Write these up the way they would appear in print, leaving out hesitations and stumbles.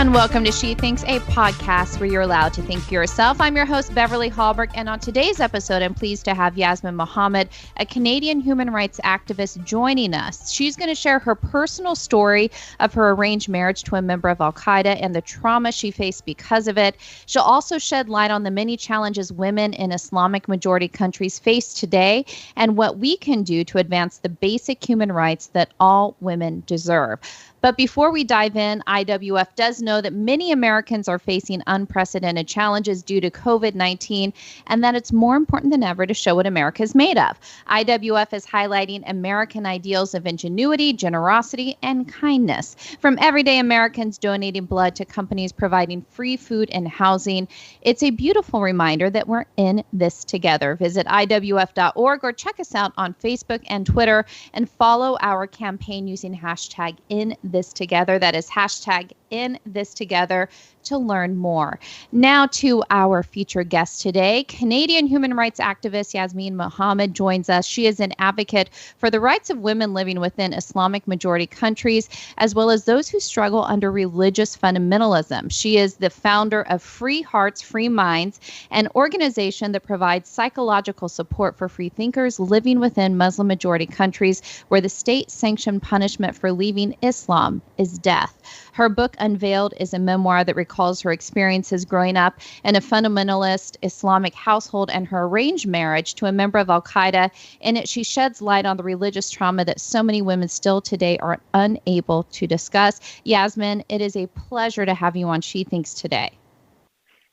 And welcome to She Thinks, a podcast where you're allowed to think for yourself. I'm your host, Beverly Hallberg, and on today's episode, I'm pleased to have Yasmine Mohammed, a Canadian human rights activist, joining us. She's going to share her personal story of her arranged marriage to a member of Al-Qaeda and the trauma she faced because of it. She'll also shed light on the many challenges women in Islamic majority countries face today and what we can do to advance the basic human rights that all women deserve. But before we dive in, IWF does know that many Americans are facing unprecedented challenges due to COVID-19, and that it's more important than ever to show what America is made of. IWF is highlighting American ideals of ingenuity, generosity, and kindness. From everyday Americans donating blood to companies providing free food and housing, it's a beautiful reminder that we're in this together. Visit IWF.org or check us out on Facebook and Twitter and follow our campaign using hashtag #InThisTogether. That is hashtag #InThisTogether to learn more. Now to our featured guest today. Canadian human rights activist Yasmine Mohammed joins us. She is an advocate for the rights of women living within Islamic majority countries, as well as those who struggle under religious fundamentalism. She is the founder of Free Hearts, Free Minds, an organization that provides psychological support for freethinkers living within Muslim majority countries where the state-sanctioned punishment for leaving Islam is death. Her book, Unveiled, is a memoir that recalls her experiences growing up in a fundamentalist Islamic household and her arranged marriage to a member of Al-Qaeda. In it, she sheds light on the religious trauma that so many women still today are unable to discuss. Yasmine, it is a pleasure to have you on She Thinks today.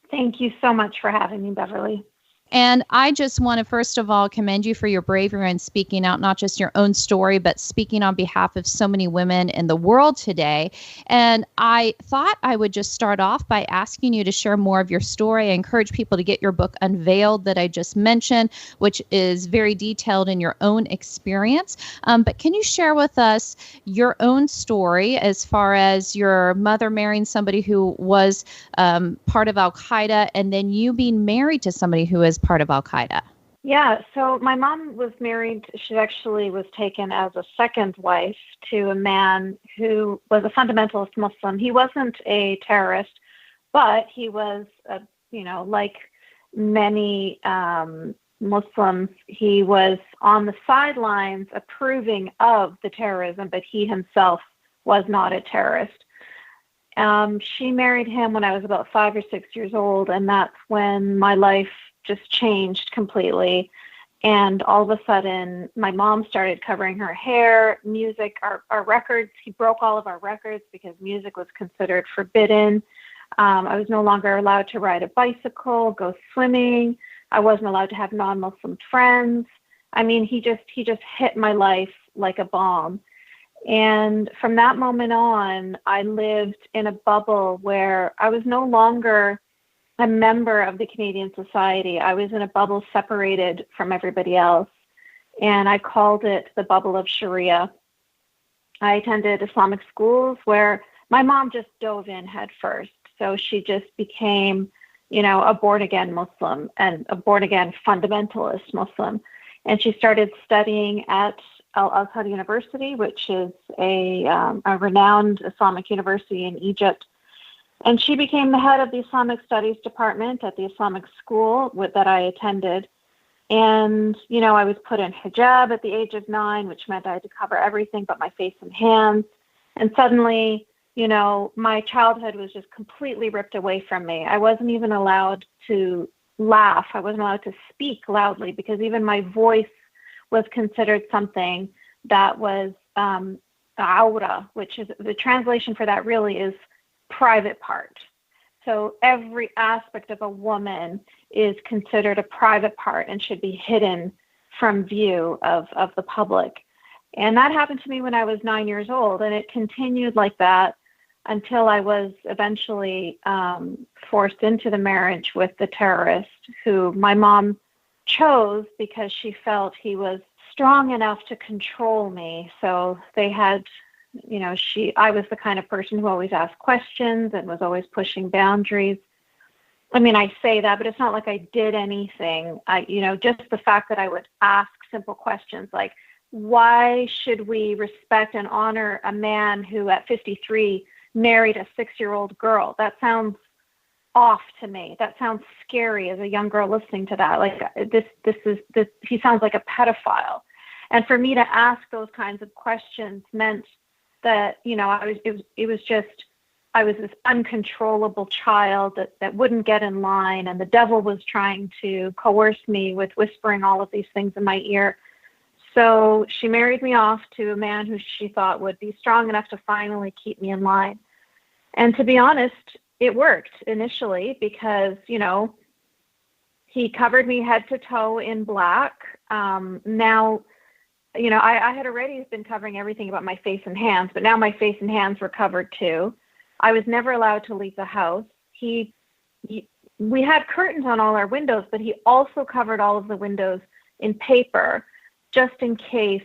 Thank you so much for having me, Beverly. And I just want to, first of all, commend you for your bravery in speaking out, not just your own story, but speaking on behalf of so many women in the world today. And I thought I would just start off by asking you to share more of your story. I encourage people to get your book Unveiled that I just mentioned, which is very detailed in your own experience. But can you share with us your own story as far as your mother marrying somebody who was part of Al-Qaeda and then you being married to somebody who is part of Al-Qaeda? Yeah, so my mom was married. She actually was taken as a second wife to a man who was a fundamentalist Muslim. He wasn't a terrorist, but he was, like many Muslims, he was on the sidelines approving of the terrorism, but he himself was not a terrorist. She married him when I was about 5 or 6 years old, and that's when my life just changed completely. And all of a sudden, my mom started covering her hair, music, our records. He broke all of our records because music was considered forbidden. I was no longer allowed to ride a bicycle, go swimming. I wasn't allowed to have non-Muslim friends. I mean, he just hit my life like a bomb. And from that moment on, I lived in a bubble where I was no longer a member of the Canadian society. I was in a bubble separated from everybody else, and I called it the bubble of Sharia. I attended Islamic schools where my mom just dove in head first. So she just became, a born-again Muslim and a born-again fundamentalist Muslim. And she started studying at Al-Qaeda University, which is a renowned Islamic university in Egypt. And she became the head of the Islamic Studies department at the Islamic school that I attended. And, I was put in hijab at the age of 9, which meant I had to cover everything but my face and hands. And suddenly, my childhood was just completely ripped away from me. I wasn't even allowed to laugh. I wasn't allowed to speak loudly because even my voice was considered something that was aura, which is the translation for that really is private part. So every aspect of a woman is considered a private part and should be hidden from view of the public. And that happened to me when I was 9 years old, and it continued like that until I was eventually forced into the marriage with the terrorist who my mom chose because she felt he was strong enough to control me. So they had I was the kind of person who always asked questions and was always pushing boundaries. I mean, I say that, but it's not like I did anything. Just the fact that I would ask simple questions like, why should we respect and honor a man who at 53 married a 6-year-old girl. That sounds off to me. That sounds scary as a young girl listening to that. Like he sounds like a pedophile. And for me to ask those kinds of questions meant that, I was this uncontrollable child that wouldn't get in line, and the devil was trying to coerce me with whispering all of these things in my ear. So she married me off to a man who she thought would be strong enough to finally keep me in line. And to be honest, it worked initially because, he covered me head to toe in black. Now, I had already been covering everything about my face and hands, but now my face and hands were covered too. I was never allowed to leave the house. We had curtains on all our windows, but he also covered all of the windows in paper just in case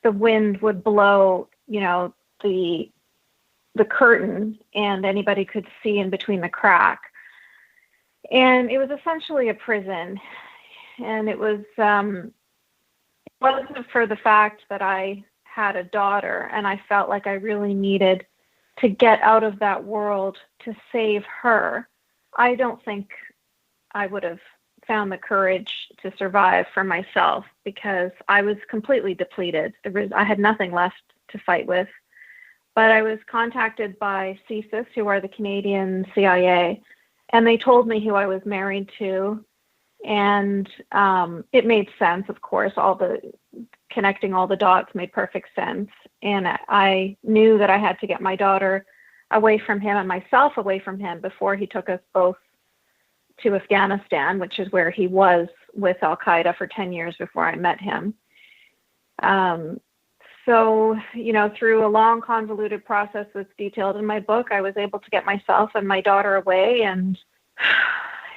the wind would blow, the curtain and anybody could see in between the crack. And it was essentially a prison. And it was, it wasn't for the fact that I had a daughter and I felt like I really needed to get out of that world to save her. I don't think I would have found the courage to survive for myself because I was completely depleted. I had nothing left to fight with. But I was contacted by CSIS, who are the Canadian CIA, and they told me who I was married to. And it made sense, of course. Connecting all the dots made perfect sense. And I knew that I had to get my daughter away from him and myself away from him before he took us both to Afghanistan, which is where he was with Al-Qaeda for 10 years before I met him. So, through a long, convoluted process that's detailed in my book, I was able to get myself and my daughter away, and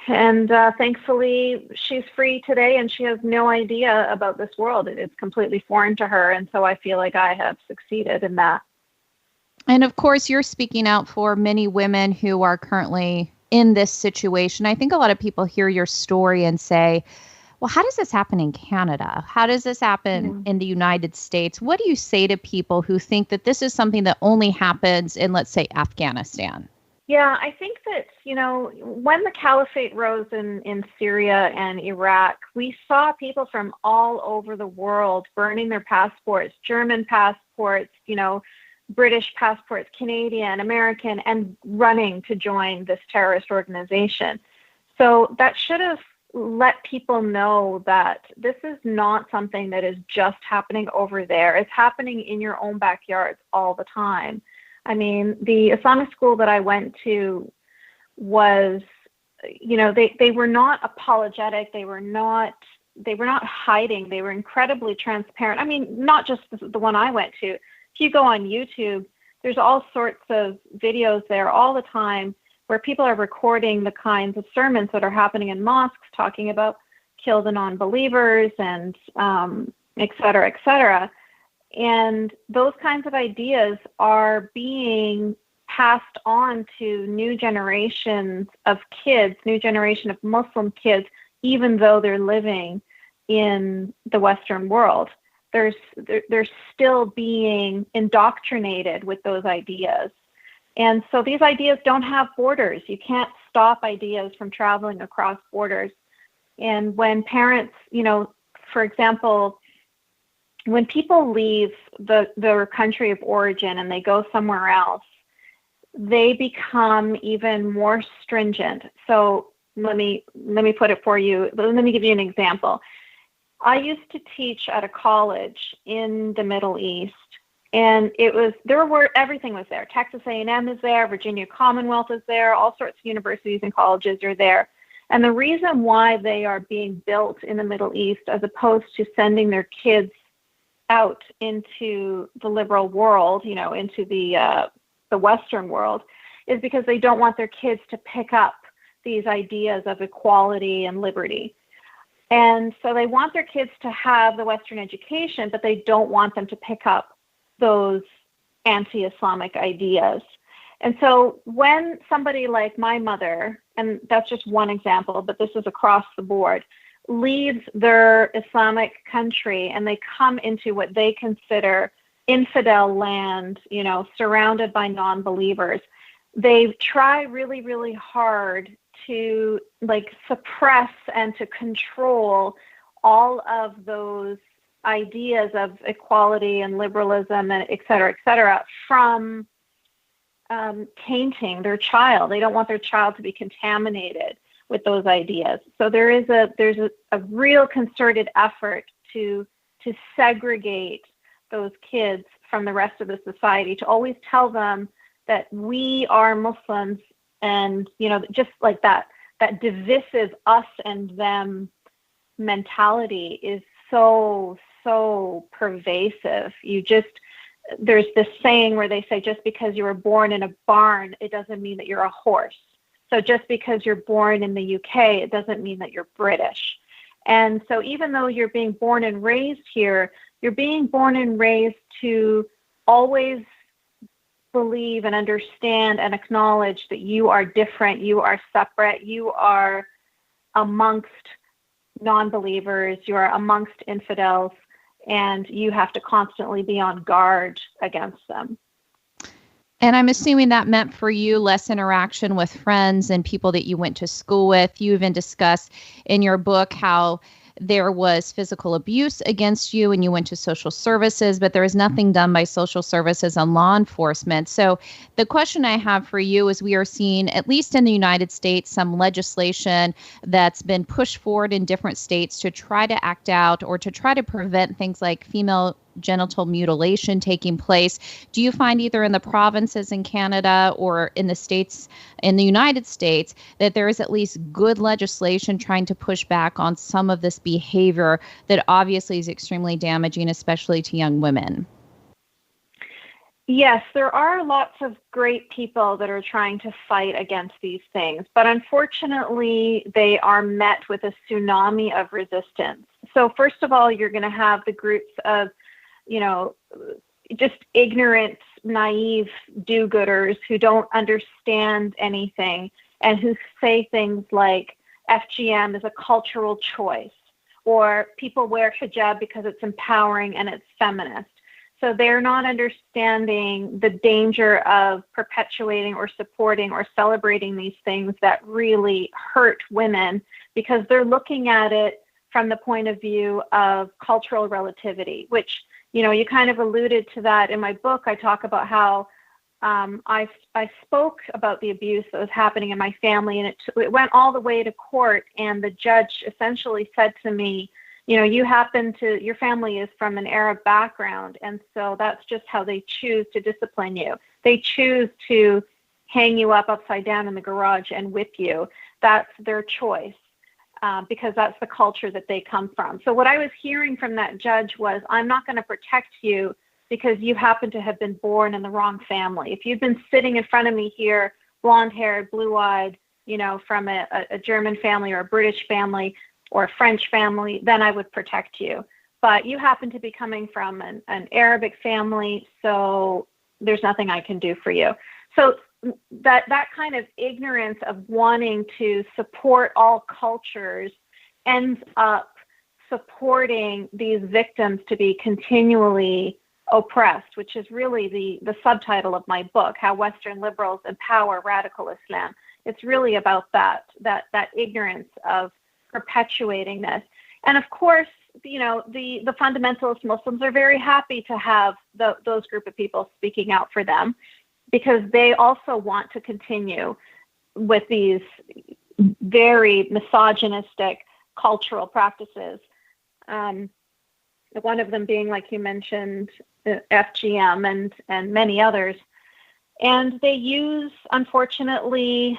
thankfully she's free today and she has no idea about this world. It's completely foreign to her. And so I feel like I have succeeded in that. And of course, you're speaking out for many women who are currently in this situation. I think a lot of people hear your story and say, well, how does this happen in Canada? How does this happen in the United States? What do you say to people who think that this is something that only happens in, let's say, Afghanistan? Yeah, I think that, when the caliphate rose in Syria and Iraq, we saw people from all over the world burning their passports, German passports, British passports, Canadian, American, and running to join this terrorist organization. So that should have let people know that this is not something that is just happening over there. It's happening in your own backyards all the time. I mean, the Islamic school that I went to was, they were not apologetic. They were not hiding. They were incredibly transparent. I mean, not just the one I went to. If you go on YouTube, there's all sorts of videos there all the time where people are recording the kinds of sermons that are happening in mosques, talking about kill the non-believers and et cetera, et cetera. And those kinds of ideas are being passed on to new generations of kids, new generation of Muslim kids, even though they're living in the Western world. They're still being indoctrinated with those ideas. And so these ideas don't have borders. You can't stop ideas from traveling across borders. And when parents, for example, when people leave their country of origin and they go somewhere else, they become even more stringent. So let me put it for you. Let me give you an example. I used to teach at a college in the Middle East, and everything was there. Texas A&M is there, Virginia Commonwealth is there, all sorts of universities and colleges are there. And the reason why they are being built in the Middle East as opposed to sending their kids out into the liberal world, into the Western world, is because they don't want their kids to pick up these ideas of equality and liberty. And so they want their kids to have the Western education, but they don't want them to pick up those anti-Islamic ideas. And so when somebody like my mother, and that's just one example, but this is across the board, leaves their Islamic country and they come into what they consider infidel land, surrounded by non-believers. They try really, really hard to suppress and to control all of those ideas of equality and liberalism and et cetera, from tainting their child. They don't want their child to be contaminated with those ideas. So there's a real concerted effort to segregate those kids from the rest of the society, to always tell them that we are Muslims, and just like that divisive us and them mentality is so pervasive. There's this saying where they say, just because you were born in a barn, it doesn't mean that you're a horse. So just because you're born in the UK, it doesn't mean that you're British. And so even though you're being born and raised here, you're being born and raised to always believe and understand and acknowledge that you are different, you are separate, you are amongst non-believers, you are amongst infidels, and you have to constantly be on guard against them. And I'm assuming that meant for you less interaction with friends and people that you went to school with. You even discuss in your book how there was physical abuse against you and you went to social services, but there was nothing done by social services and law enforcement. So the question I have for you is, we are seeing, at least in the United States, some legislation that's been pushed forward in different states to try to act out or to try to prevent things like female genital mutilation taking place. Do you find either in the provinces in Canada or in the states in the United States that there is at least good legislation trying to push back on some of this behavior that obviously is extremely damaging, especially to young women? Yes, there are lots of great people that are trying to fight against these things, but unfortunately, they are met with a tsunami of resistance. So first of all, you're going to have the groups of just ignorant, naive do-gooders who don't understand anything and who say things like FGM is a cultural choice, or people wear hijab because it's empowering and it's feminist. So they're not understanding the danger of perpetuating or supporting or celebrating these things that really hurt women, because they're looking at it from the point of view of cultural relativity, which you kind of alluded to that in my book. I talk about how I spoke about the abuse that was happening in my family, and it went all the way to court. And the judge essentially said to me, your family is from an Arab background, and so that's just how they choose to discipline you. They choose to hang you up upside down in the garage and whip you. That's their choice. Because that's the culture that they come from. So what I was hearing from that judge was, I'm not going to protect you because you happen to have been born in the wrong family. If you've been sitting in front of me here, blonde-haired, blue-eyed, from a German family or a British family or a French family, then I would protect you. But you happen to be coming from an Arabic family, so there's nothing I can do for you. So that kind of ignorance of wanting to support all cultures ends up supporting these victims to be continually oppressed, which is really the subtitle of my book, How Western Liberals Empower Radical Islam. It's really about that ignorance of perpetuating this. And of course, the fundamentalist Muslims are very happy to have those group of people speaking out for them, because they also want to continue with these very misogynistic cultural practices. One of them being, like you mentioned, FGM and many others. And they use, unfortunately,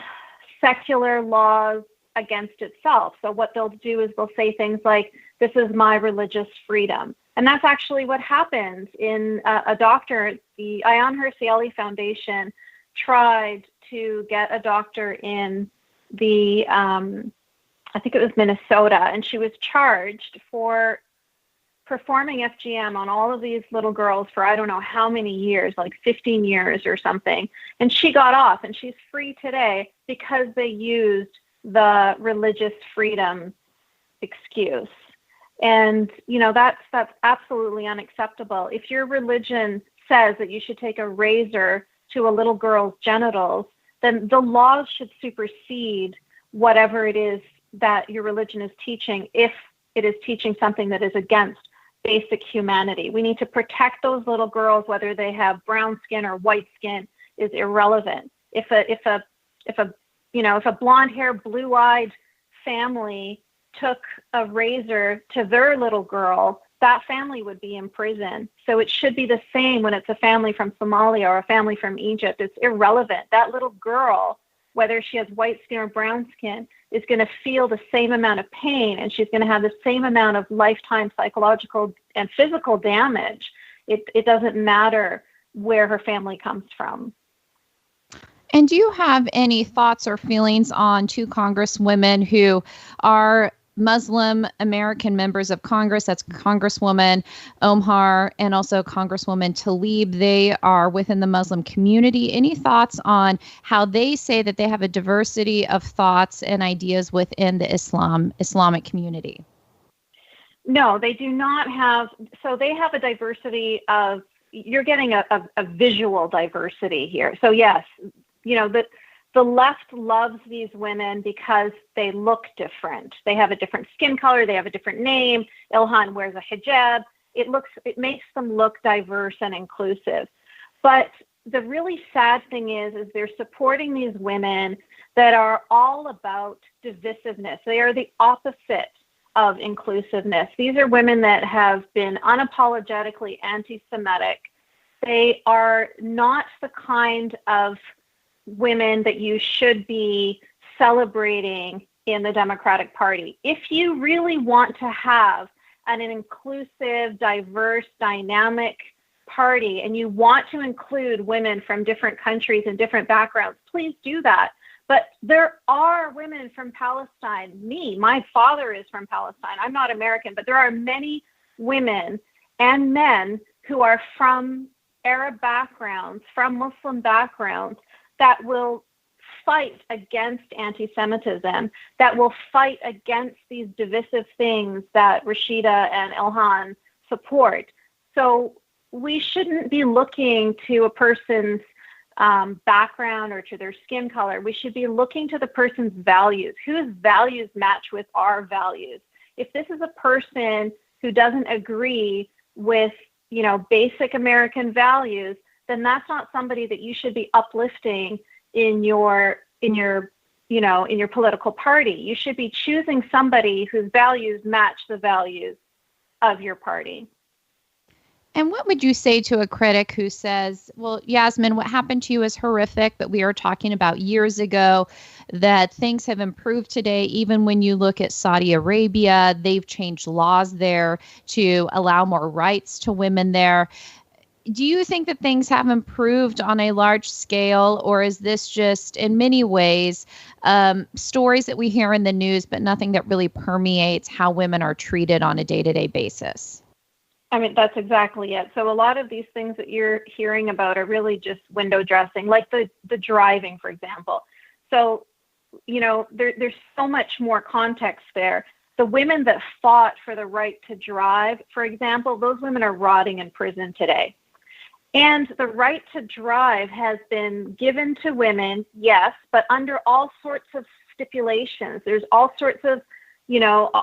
secular laws against itself. So what they'll do is they'll say things like, this is my religious freedom. And that's actually what happened in a doctor. The Ayaan Hirsi Ali Foundation tried to get a doctor in I think it was Minnesota, and she was charged for performing FGM on all of these little girls for I don't know how many years, like 15 years or something. And she got off, and she's free today because they used the religious freedom excuse. And, that's absolutely unacceptable. If your religion says that you should take a razor to a little girl's genitals, then the laws should supersede whatever it is that your religion is teaching, if it is teaching something that is against basic humanity. We need to protect those little girls, whether they have brown skin or white skin is irrelevant. If a blonde hair, blue-eyed family took a razor to their little girl, that family would be in prison. So it should be the same when it's a family from Somalia or a family from Egypt. It's irrelevant. That little girl, whether she has white skin or brown skin, is going to feel the same amount of pain, and she's going to have the same amount of lifetime psychological and physical damage. It doesn't matter where her family comes from. And do you have any thoughts or feelings on two congresswomen who are Muslim American members of Congress? That's Congresswoman Omar and also Congresswoman Tlaib. They are within the Muslim community. Any thoughts on how they say that they have a diversity of thoughts and ideas within the Islamic community? No, they do not have. So they have a diversity of, you're getting a visual diversity here. So yes, the left loves these women because they look different. They have a different skin color. They have a different name. Ilhan wears a hijab. It makes them look diverse and inclusive. But the really sad thing is they're supporting these women that are all about divisiveness. They are the opposite of inclusiveness. These are women that have been unapologetically anti-Semitic. They are not the kind of women that you should be celebrating in the Democratic Party. If you really want to have an inclusive, diverse, dynamic party, and you want to include women from different countries and different backgrounds, please do that. But there are women from Palestine. My father is from Palestine. I'm not American, but there are many women and men who are from Arab backgrounds, from Muslim backgrounds, that will fight against anti-Semitism, that will fight against these divisive things that Rashida and Ilhan support. So we shouldn't be looking to a person's background or to their skin color. We should be looking to the person's values. Whose values match with our values? If this is a person who doesn't agree with, basic American values, then that's not somebody that you should be uplifting in your political party. You should be choosing somebody whose values match the values of your party. And what would you say to a critic who says, well, Yasmine, what happened to you is horrific, but we are talking about years ago, that things have improved today. Even when you look at Saudi Arabia, they've changed laws there to allow more rights to women there. Do you think that things have improved on a large scale, or is this just in many ways stories that we hear in the news, but nothing that really permeates how women are treated on a day-to-day basis? I mean, that's exactly it. So a lot of these things that you're hearing about are really just window dressing, like the driving, for example. So, there's so much more context there. The women that fought for the right to drive, for example, those women are rotting in prison today. And the right to drive has been given to women, yes, but under all sorts of stipulations. There's all sorts of,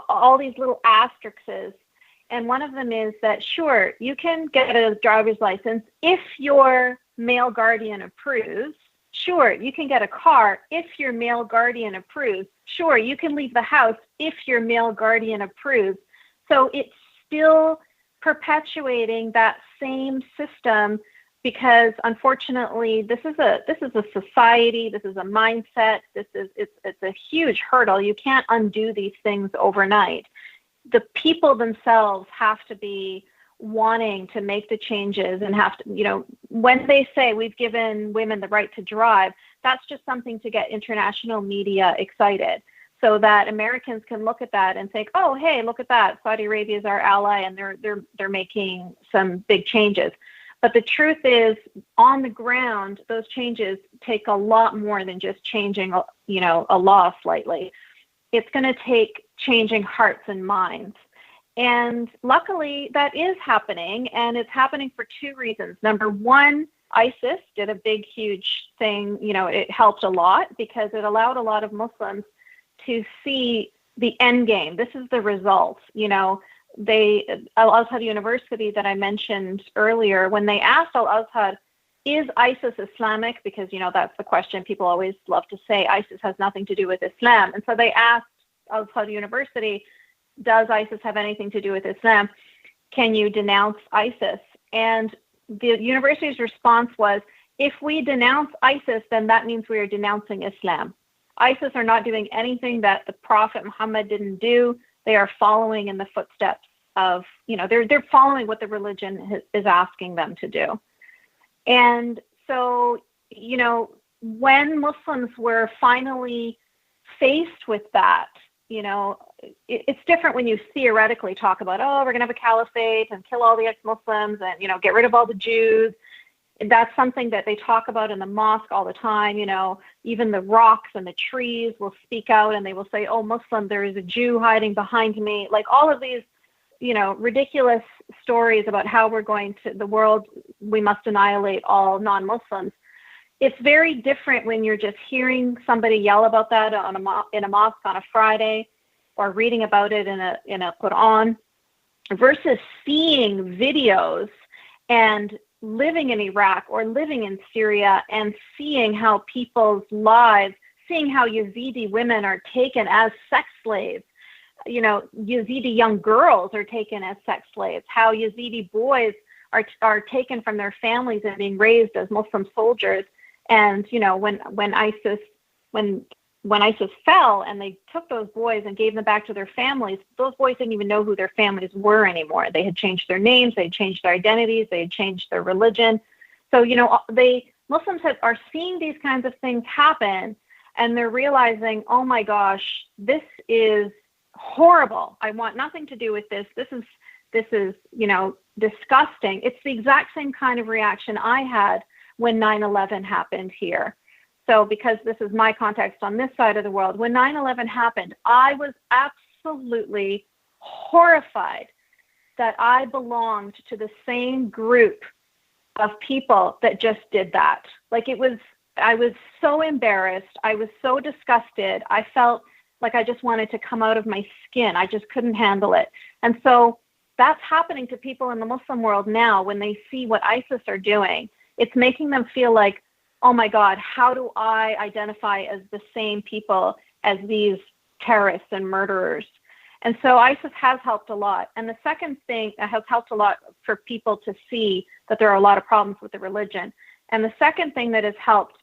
all these little asterisks. And one of them is that, sure, you can get a driver's license if your male guardian approves. Sure, you can get a car if your male guardian approves. Sure, you can leave the house if your male guardian approves. So it's still perpetuating that same system, because unfortunately this is a society, this is a mindset, it's a huge hurdle. You can't undo these things overnight. The people themselves have to be wanting to make the changes and have to, when they say we've given women the right to drive, that's just something to get international media excited, so that Americans can look at that and think, oh, hey, look at that. Saudi Arabia is our ally, and they're making some big changes. But the truth is, on the ground, those changes take a lot more than just changing, a law slightly. It's going to take changing hearts and minds. And luckily, that is happening, and it's happening for two reasons. Number one, ISIS did a big, huge thing. It helped a lot because it allowed a lot of Muslims to see the end game. This is the result. Al-Azhar University that I mentioned earlier, when they asked Al-Azhar, is ISIS Islamic? Because, that's the question people always love to say, ISIS has nothing to do with Islam. And so they asked Al-Qaeda University, does ISIS have anything to do with Islam? Can you denounce ISIS? And the university's response was, if we denounce ISIS, then that means we are denouncing Islam. ISIS are not doing anything that the Prophet Muhammad didn't do. They are following in the footsteps of, they're following what the religion is asking them to do. And so, when Muslims were finally faced with that, it's different when you theoretically talk about, we're going to have a caliphate and kill all the ex-Muslims and, get rid of all the Jews. That's something that they talk about in the mosque all the time. Even the rocks and the trees will speak out and they will say, oh, Muslim, there is a Jew hiding behind me. Like all of these, ridiculous stories about how we're going to the world, we must annihilate all non-Muslims. It's very different when you're just hearing somebody yell about that in a mosque on a Friday, or reading about it in a Quran, versus seeing videos and living in Iraq or living in Syria and seeing how people's lives, seeing how Yazidi women are taken as sex slaves. Yazidi young girls are taken as sex slaves, how Yazidi boys are taken from their families and being raised as Muslim soldiers. And, when ISIS fell and they took those boys and gave them back to their families, those boys didn't even know who their families were anymore. They had changed their names, they had changed their identities, they had changed their religion. So, Muslims are seeing these kinds of things happen, and they're realizing, oh my gosh, this is horrible. I want nothing to do with this. This is, disgusting. It's the exact same kind of reaction I had when 9/11 happened here. So because this is my context on this side of the world, when 9/11 happened, I was absolutely horrified that I belonged to the same group of people that just did that. I was so embarrassed. I was so disgusted. I felt like I just wanted to come out of my skin. I just couldn't handle it. And so that's happening to people in the Muslim world now when they see what ISIS are doing. It's making them feel like, oh my God, how do I identify as the same people as these terrorists and murderers? And so ISIS has helped a lot. And the second thing has helped a lot for people to see that there are a lot of problems with the religion. And the second thing that has helped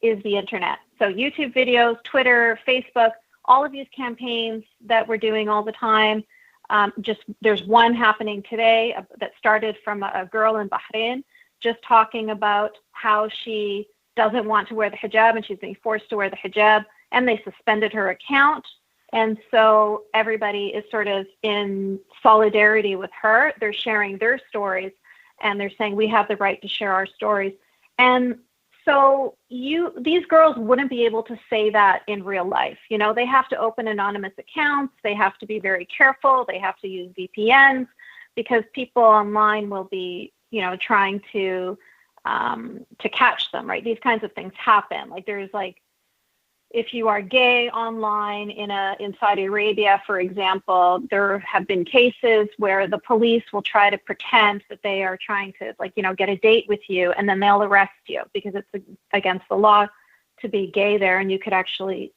is the internet. So YouTube videos, Twitter, Facebook, all of these campaigns that we're doing all the time. There's one happening today that started from a girl in Bahrain, just talking about how she doesn't want to wear the hijab and she's being forced to wear the hijab, and they suspended her account. And so everybody is sort of in solidarity with her. They're sharing their stories and they're saying we have the right to share our stories. And so these girls wouldn't be able to say that in real life. They have to open anonymous accounts. They have to be very careful. They have to use VPNs because people online will be, trying to catch them, right? These kinds of things happen. If you are gay online in Saudi Arabia, for example, there have been cases where the police will try to pretend that they are trying to get a date with you, and then they'll arrest you because it's against the law to be gay there, and you could actually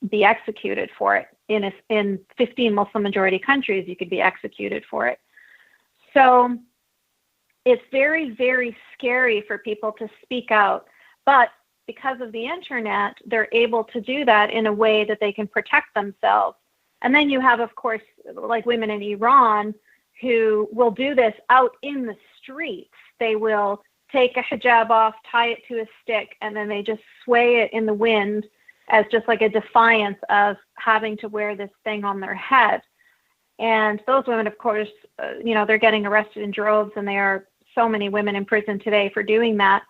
be executed for it. In 15 Muslim majority countries, you could be executed for it. So it's very, very scary for people to speak out, but because of the internet, they're able to do that in a way that they can protect themselves. And then you have, of course, women in Iran who will do this out in the streets. They will take a hijab off, tie it to a stick, and then they just sway it in the wind as just like a defiance of having to wear this thing on their head. And those women, of course, they're getting arrested in droves, and there are so many women in prison today for doing that.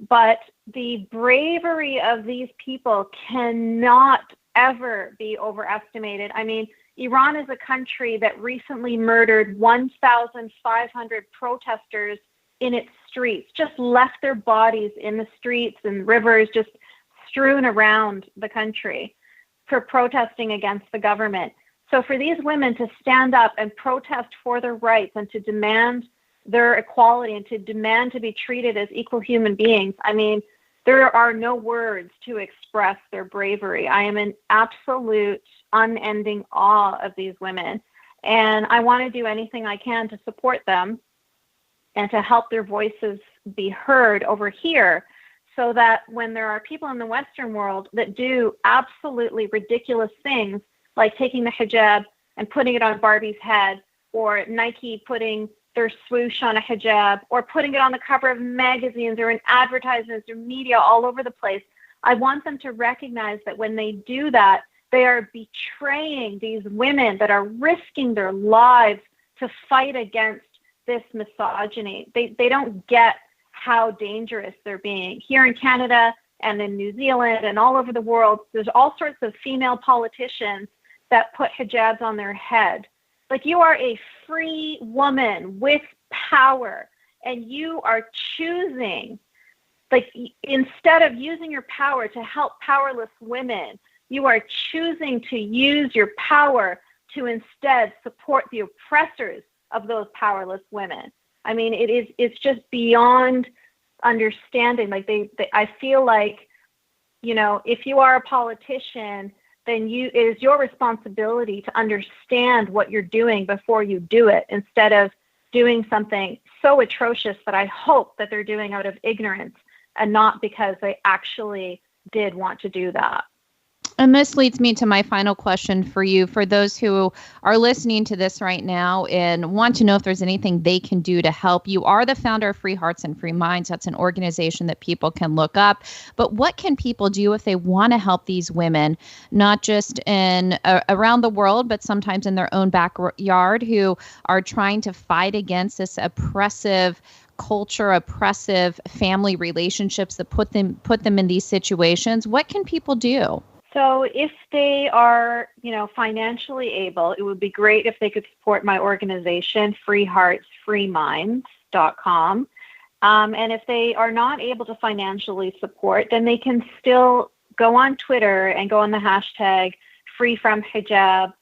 But the bravery of these people cannot ever be overestimated. I mean, Iran is a country that recently murdered 1,500 protesters in its streets, just left their bodies in the streets and rivers, just strewn around the country for protesting against the government. So for these women to stand up and protest for their rights and to demand their equality and to demand to be treated as equal human beings, I mean, there are no words to express their bravery. I am in absolute unending awe of these women. And I want to do anything I can to support them and to help their voices be heard over here, so that when there are people in the Western world that do absolutely ridiculous things, like taking the hijab and putting it on Barbie's head, or Nike putting their swoosh on a hijab, or putting it on the cover of magazines or in advertisements or media all over the place, I want them to recognize that when they do that, they are betraying these women that are risking their lives to fight against this misogyny. They don't get how dangerous they're being. Here in Canada and in New Zealand and all over the world, there's all sorts of female politicians that put hijabs on their head. Like, you are a free woman with power, and you are choosing, like, instead of using your power to help powerless women, you are choosing to use your power to instead support the oppressors of those powerless women. I mean, it's just beyond understanding. Like, I feel like, you know, if you are a politician, then it is your responsibility to understand what you're doing before you do it, instead of doing something so atrocious that I hope that they're doing out of ignorance and not because they actually did want to do that. And this leads me to my final question for you. For those who are listening to this right now and want to know if there's anything they can do to help, you are the founder of Free Hearts and Free Minds. That's an organization that people can look up. But what can people do if they want to help these women, not just in around the world, but sometimes in their own backyard, who are trying to fight against this oppressive culture, oppressive family relationships that put them in these situations? What can people do? So if they are, you know, financially able, it would be great if they could support my organization, freeheartsfreeminds.com. And if they are not able to financially support, then they can still go on Twitter and go on the hashtag #FreeFromHijab,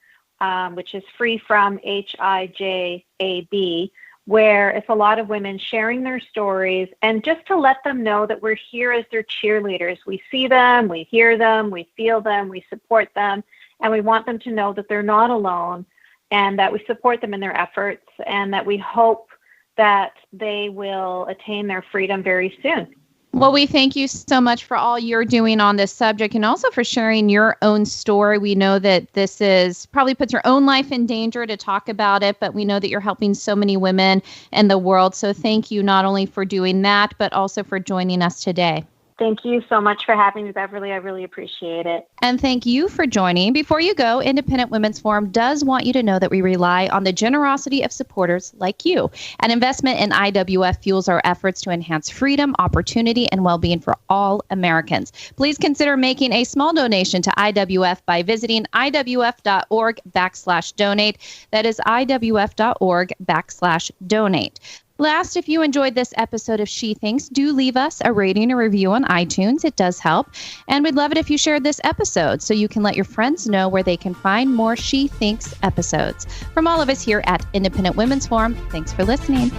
which is free from HIJAB, where it's a lot of women sharing their stories, and just to let them know that we're here as their cheerleaders. We see them, we hear them, we feel them, we support them, and we want them to know that they're not alone, and that we support them in their efforts, and that we hope that they will attain their freedom very soon. Well, we thank you so much for all you're doing on this subject, and also for sharing your own story. We know that this is probably puts your own life in danger to talk about it, but we know that you're helping so many women in the world. So thank you not only for doing that, but also for joining us today. Thank you so much for having me, Beverly. I really appreciate it. And thank you for joining. Before you go, Independent Women's Forum does want you to know that we rely on the generosity of supporters like you. An investment in IWF fuels our efforts to enhance freedom, opportunity, and well-being for all Americans. Please consider making a small donation to IWF by visiting iwf.org/donate. That is iwf.org/donate. Last, if you enjoyed this episode of She Thinks, do leave us a rating or review on iTunes. It does help. And we'd love it if you shared this episode so you can let your friends know where they can find more She Thinks episodes. From all of us here at Independent Women's Forum, thanks for listening.